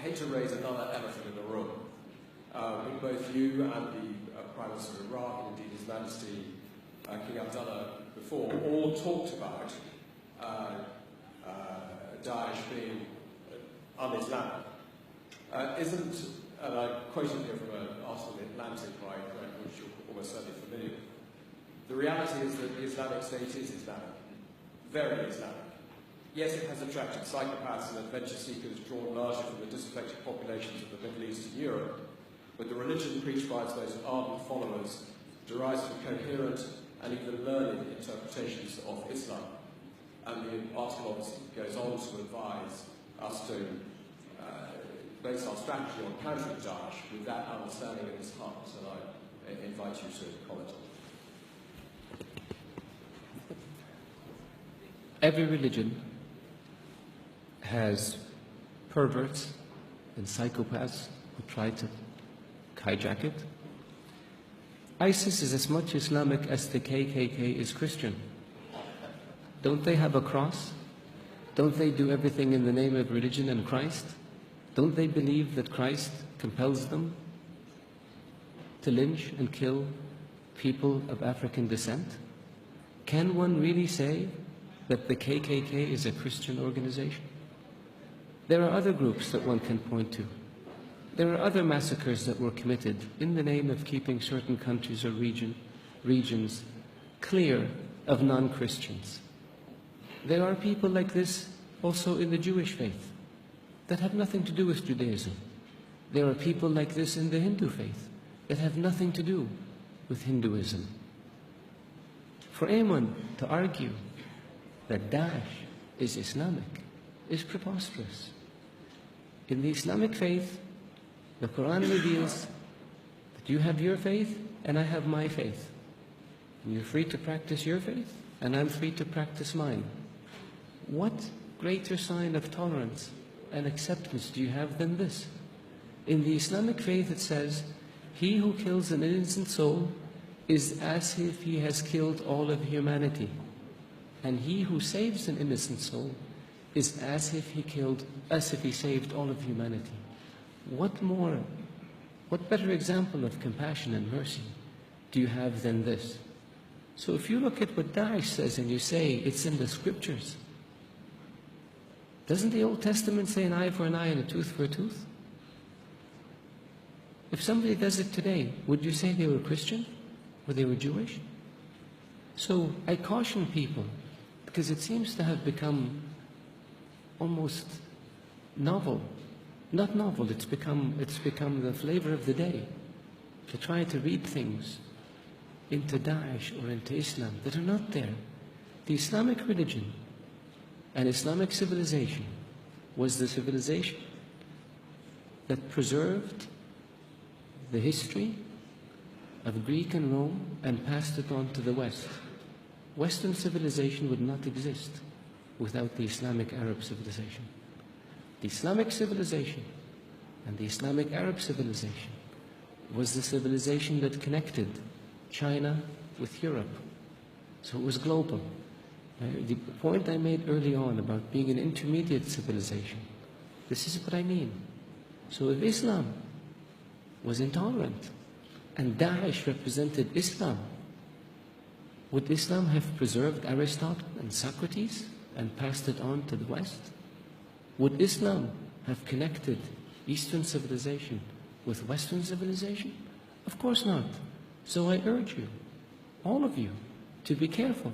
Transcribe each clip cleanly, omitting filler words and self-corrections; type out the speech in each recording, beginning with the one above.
hate to raise another elephant in the room. Both you and the Prime Minister of Iraq, and indeed His Majesty King Abdullah before, all talked about Daesh being un-Islamic. And I'm quoting here from an article in The Atlantic, which you're almost certainly familiar with. The reality is that the Islamic State is Islamic, very Islamic. Yes, it has attracted psychopaths and adventure seekers drawn largely from the disaffected populations of the Middle East and Europe, but the religion preached by its most ardent followers derives from coherent and even learned interpretations of Islam. And the article obviously goes on to advise us to base our strategy on countering Daesh with that understanding in its heart. And I invite you to comment on it. Every religion has perverts and psychopaths who try to hijack it. ISIS is as much Islamic as the KKK is Christian. Don't they have a cross? Don't they do everything in the name of religion and Christ? Don't they believe that Christ compels them to lynch and kill people of African descent? Can one really say that the KKK is a Christian organization? There are other groups that one can point to. There are other massacres that were committed in the name of keeping certain countries or regions clear of non-Christians. There are people like this also in the Jewish faith that have nothing to do with Judaism. There are people like this in the Hindu faith that have nothing to do with Hinduism. For anyone to argue that Daesh is Islamic is preposterous. In the Islamic faith, the Quran reveals that you have your faith and I have my faith. And you're free to practice your faith and I'm free to practice mine. What greater sign of tolerance and acceptance do you have than this? In the Islamic faith it says, he who kills an innocent soul is as if he has killed all of humanity. And he who saves an innocent soul is as if he saved all of humanity. What better example of compassion and mercy do you have than this? So if you look at what Daesh says and you say it's in the scriptures, doesn't the Old Testament say an eye for an eye and a tooth for a tooth? If somebody does it today, would you say they were Christian or they were Jewish? So I caution people, because it seems to have become almost novel. Not novel, it's become the flavor of the day to try to read things into Daesh or into Islam that are not there. The Islamic religion and Islamic civilization was the civilization that preserved the history of Greek and Rome and passed it on to the West. Western civilization would not exist without the Islamic Arab civilization. The Islamic civilization and the Islamic Arab civilization was the civilization that connected China with Europe. So it was global. The point I made early on about being an intermediate civilization, this is what I mean. So if Islam was intolerant and Daesh represented Islam, would Islam have preserved Aristotle and Socrates and passed it on to the West? Would Islam have connected Eastern civilization with Western civilization? Of course not. So I urge you, all of you, to be careful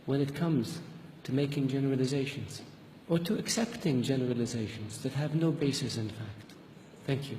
when it comes to making generalizations or to accepting generalizations that have no basis in fact. Thank you.